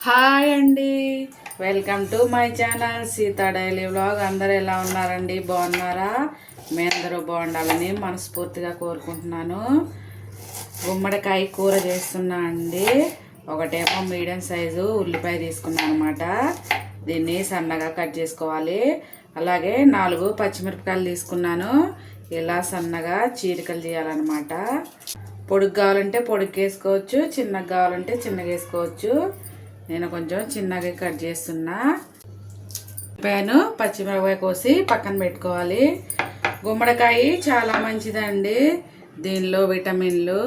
Hi అండి, welcome to my channel Sita daily vlog. అందరూ ఎలా ఉన్నారండి? బాగున్నారా? మీ అందరూ బాగుండాలని మనస్ఫూర్తిగా కోరుకుంటున్నాను. గుమ్మడికాయ కూర చేస్తున్నా అండి. ఒకటేమో మీడియం సైజు ఉల్లిపాయ తీసుకున్నాను అనమాట. దీన్ని సన్నగా కట్ చేసుకోవాలి. అలాగే 4 పచ్చిమిరపకాయలు తీసుకున్నాను. ఇలా సన్నగా చీరికలు చేయాలన్నమాట. పొడుగు కావాలంటే పొడుగు వేసుకోవచ్చు, చిన్నగా కావాలంటే చిన్నగా వేసుకోవచ్చు. నేను కొంచెం చిన్నగా కట్ చేస్తున్నా. ప్యాను పచ్చిమిరపకాయ కోసి పక్కన పెట్టుకోవాలి. గుమ్మడికాయ చాలా మంచిదండి. దీనిలో విటమిన్లు,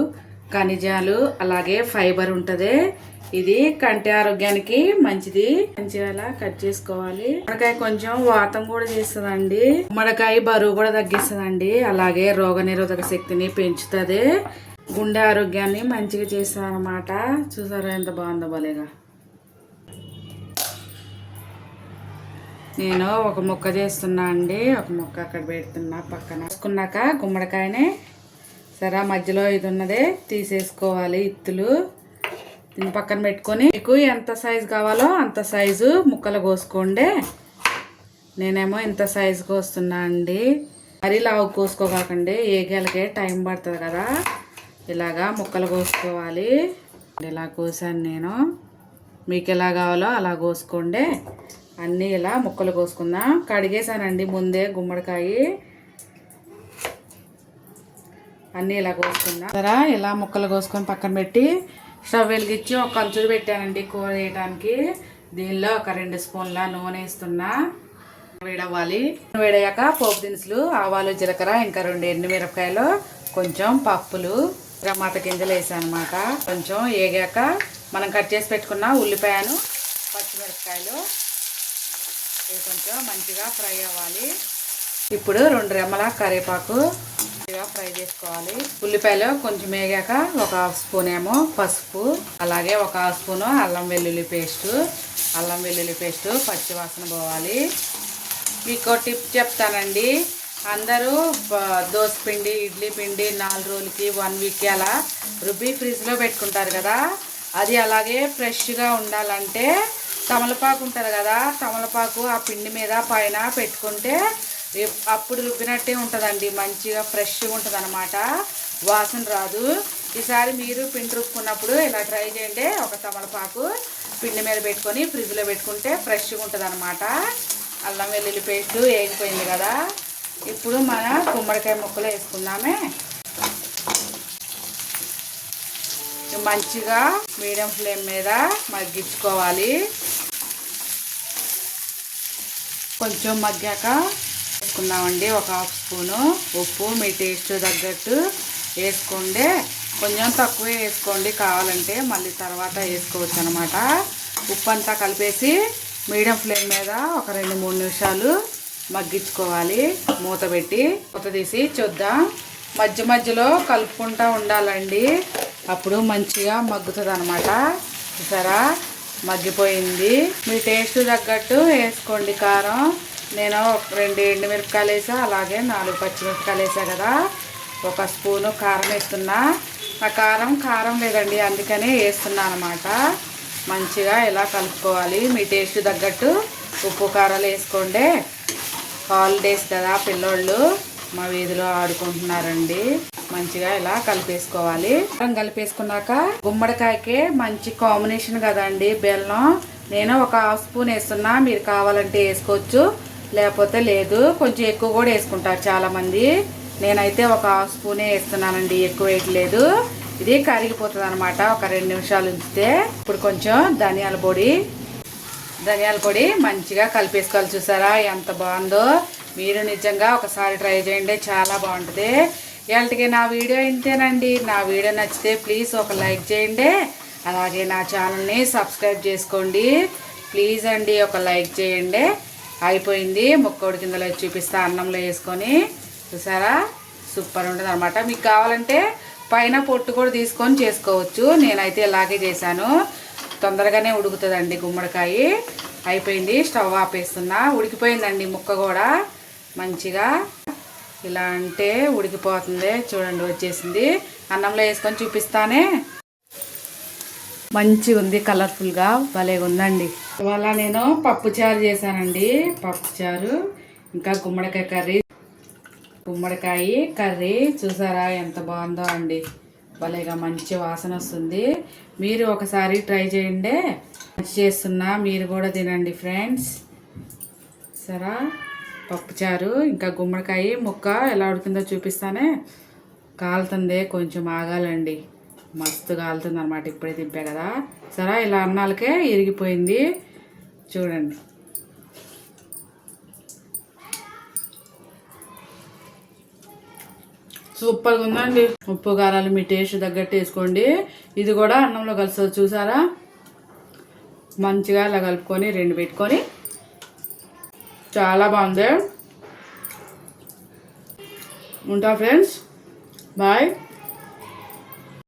ఖనిజాలు, అలాగే ఫైబర్ ఉంటుంది. ఇది కంటి ఆరోగ్యానికి మంచిది. మంచిగా అలా కట్ చేసుకోవాలి. గుమ్మడికాయ కొంచెం వాతం కూడా చేస్తుందండి. గుమ్మడికాయ బరువు కూడా తగ్గిస్తుందండి. అలాగే రోగనిరోధక శక్తిని పెంచుతుంది. గుండె ఆరోగ్యాన్ని మంచిగా చేస్తుంది అన్నమాట. చూసారా ఎంత బాగుందో భలేగా. నేను ఒక ముక్క చేస్తున్నా అండి. ఒక ముక్క అక్కడ పెడుతున్నా పక్కన. వేసుకున్నాక గుమ్మడికాయని సరే మధ్యలో ఇది ఉన్నదే తీసేసుకోవాలి. ఇత్తులు దీన్ని పక్కన పెట్టుకొని మీకు ఎంత సైజు కావాలో అంత సైజు ముక్కలు కోసుకోండి. నేనేమో ఇంత సైజు కోస్తున్నా అండి. మరీ లావు కోసుకోకండి, ఏగేలకే టైం పడుతుంది కదా. ఇలాగా ముక్కలు కోసుకోవాలి. ఇలా కోసాను నేను. మీకు ఎలా కావాలో అలా కోసుకోండి. అన్నీ ఇలా ముక్కలు కోసుకుందాం. కడిగేసానండి ముందే గుమ్మడికాయ. అన్నీ ఇలా కోసుకుందాం. సరే ఇలా ముక్కలు కోసుకొని పక్కన పెట్టి స్టవ్ వెలిగించి ఒక కంచుడు పెట్టానండి కూర వేయడానికి. దీనిలో ఒక 2 స్పూన్ల నూనె వేస్తున్నా. వేడవ్వాలి. వేడయ్యాక పోపు దినుసులు, ఆవాలు, జీలకర్ర, ఇంకా 2 ఎండుమిరపకాయలు, కొంచెం పప్పులు, టమాటా గింజలు వేసాను అనమాట. కొంచెం వేగాక మనం కట్ చేసి పెట్టుకున్న ఉల్లిపాయను, పచ్చిమిరపకాయలు కొంచెం మంచిగా ఫ్రై అవ్వాలి. ఇప్పుడు 2 రెమ్మల కరివేపాకు మంచిగా ఫ్రై చేసుకోవాలి. ఉల్లిపాయలు కొంచెం వేగాక ఒక 1/2 స్పూన్ ఏమో పసుపు, అలాగే ఒక 1/2 స్పూను అల్లం వెల్లుల్లి పేస్టు పచ్చి వాసన పోవాలి. మీకు టిప్ చెప్తానండి. అందరూ దోశ పిండి, ఇడ్లీ పిండి 4 రోజులకి 1 వీక్కి అలా రుబ్బి ఫ్రిడ్జ్లో పెట్టుకుంటారు కదా. అది అలాగే ఫ్రెష్గా ఉండాలంటే తమలపాకు ఉంటుంది కదా, తమలపాకు ఆ పిండి మీద పైన పెట్టుకుంటే అప్పుడు రుబ్బినట్టే ఉంటుందండి. మంచిగా ఫ్రెష్గా ఉంటుంది అన్నమాట, వాసన రాదు. ఈసారి మీరు పిండి రుబ్బుకున్నప్పుడు ఇలా ట్రై చేయండి. ఒక తమలపాకు పిండి మీద పెట్టుకొని ఫ్రిడ్జ్లో పెట్టుకుంటే ఫ్రెష్గా ఉంటుంది అన్నమాట. అల్లం వెల్లుల్లి పేస్ట్ వేగిపోయింది కదా. ఇప్పుడు మన గుమ్మడికాయ ముక్కలు వేసుకుందామే. మంచిగా మీడియం ఫ్లేమ్ మీద మగ్గించుకోవాలి. కొంచెం మగ్గాక వేసుకుందామండి. ఒక 1/2 స్పూను ఉప్పు మీ టేస్ట్ తగ్గట్టు వేసుకోండి. కొంచెం తక్కువే వేసుకోండి, కావాలంటే మళ్ళీ తర్వాత వేసుకోవచ్చు అనమాట. ఉప్పు అంతా కలిపేసి మీడియం ఫ్లేమ్ మీద ఒక 2-3 నిమిషాలు మగ్గించుకోవాలి. మూత పెట్టి మూత తీసి చూద్దాం. మధ్యలో కలుపుకుంటూ ఉండాలండి, అప్పుడు మంచిగా మగ్గుతుంది అనమాట. చూసారా మగ్గిపోయింది. మీ టేస్ట్ తగ్గట్టు వేసుకోండి కారం. నేను 2 ఎండుమిరపకాయలు వేసా, అలాగే 4 పచ్చిమిరపకాయలు వేసా కదా. 1 స్పూను కారం వేస్తున్నా. ఆ కారం లేదండి, అందుకనే వేస్తున్నా అనమాట. మంచిగా ఇలా కలుపుకోవాలి. మీ టేస్ట్ తగ్గట్టు ఉప్పు కారాలు వేసుకోండి. హాలిడేస్ కదా, పిల్లోళ్ళు మా వీధిలో ఆడుకుంటున్నారండి. మంచిగా ఇలా కలిపేసుకోవాలి. కలిపేసుకున్నాక గుమ్మడికాయకే మంచి కాంబినేషన్ కదండి బెల్లం. నేను ఒక 1/2 స్పూన్ వేస్తున్నా. మీరు కావాలంటే వేసుకోవచ్చు, లేకపోతే లేదు. కొంచెం ఎక్కువ కూడా వేసుకుంటారు చాలా మంది. నేనైతే ఒక 1/2 స్పూనే వేస్తున్నానండి, ఎక్కువ వేయట్లేదు. ఇది కరిగిపోతుంది అనమాట ఒక 2 నిమిషాలు ఉంచితే. ఇప్పుడు కొంచెం ధనియాల పొడి మంచిగా కలిపేసుకోవాలి. చూసారా ఎంత బాగుందో. మీరు నిజంగా ఒకసారి ట్రై చేయండి, చాలా బాగుంటుంది. ఇవాళకి నా వీడియో ఇంతేనండి. నా వీడియో నచ్చితే ప్లీజ్ ఒక లైక్ చేయండి, అలాగే నా ఛానల్ని సబ్స్క్రైబ్ చేసుకోండి. ప్లీజ్ అండి ఒక లైక్ చేయండి. అయిపోయింది. ముక్కోడి కిందలో చూపిస్తా అన్నంలో వేసుకొని. చూసారా సూపర్ ఉంటుంది అనమాట. మీకు కావాలంటే పైన పొట్టు కూడా తీసుకొని చేసుకోవచ్చు. నేనైతే ఇలాగే చేశాను. తొందరగానే ఉడుకుతుందండి గుమ్మడికాయ. అయిపోయింది. స్టవ్ ఆపేస్తున్నా. ఉడికిపోయిందండి ముక్క కూడా మంచిగా. ఇలా అంటే ఉడికిపోతుంది. చూడండి వచ్చేసింది. అన్నంలో వేసుకొని చూపిస్తానే. మంచిగా ఉంది, కలర్ఫుల్గా భలేగా ఉందండి. ఇవాళ నేను పప్పుచారు చేశానండి. పప్పుచారు ఇంకా గుమ్మడికాయ కర్రీ చూసారా ఎంత బాగుందో అండి. భలేగా మంచి వాసన వస్తుంది. మీరు ఒకసారి ట్రై చేయండి. చేస్తున్నా, మీరు కూడా తినండి ఫ్రెండ్స్. సరే, పప్పుచారు ఇంకా గుమ్మడికాయ ముక్క ఎలా ఉడికిందో చూపిస్తానే. కాలుతుంది, కొంచెం ఆగాలండి. మస్తు కాలుతుంది అనమాట. ఇప్పుడే తింపా కదా. సరే, ఇలా అన్నాలకే ఇరిగిపోయింది చూడండి. సూపర్గా ఉందండి. ఉప్పు కారాలు మీ టేస్ట్ తగ్గట్టు వేసుకోండి. ఇది కూడా అన్నంలో కలుస్తుంది చూసారా. మంచిగా ఇలా కలుపుకొని రెండు పెట్టుకొని చాలా బాగుంది. ఉంటా ఫ్రెండ్స్, బాయ్.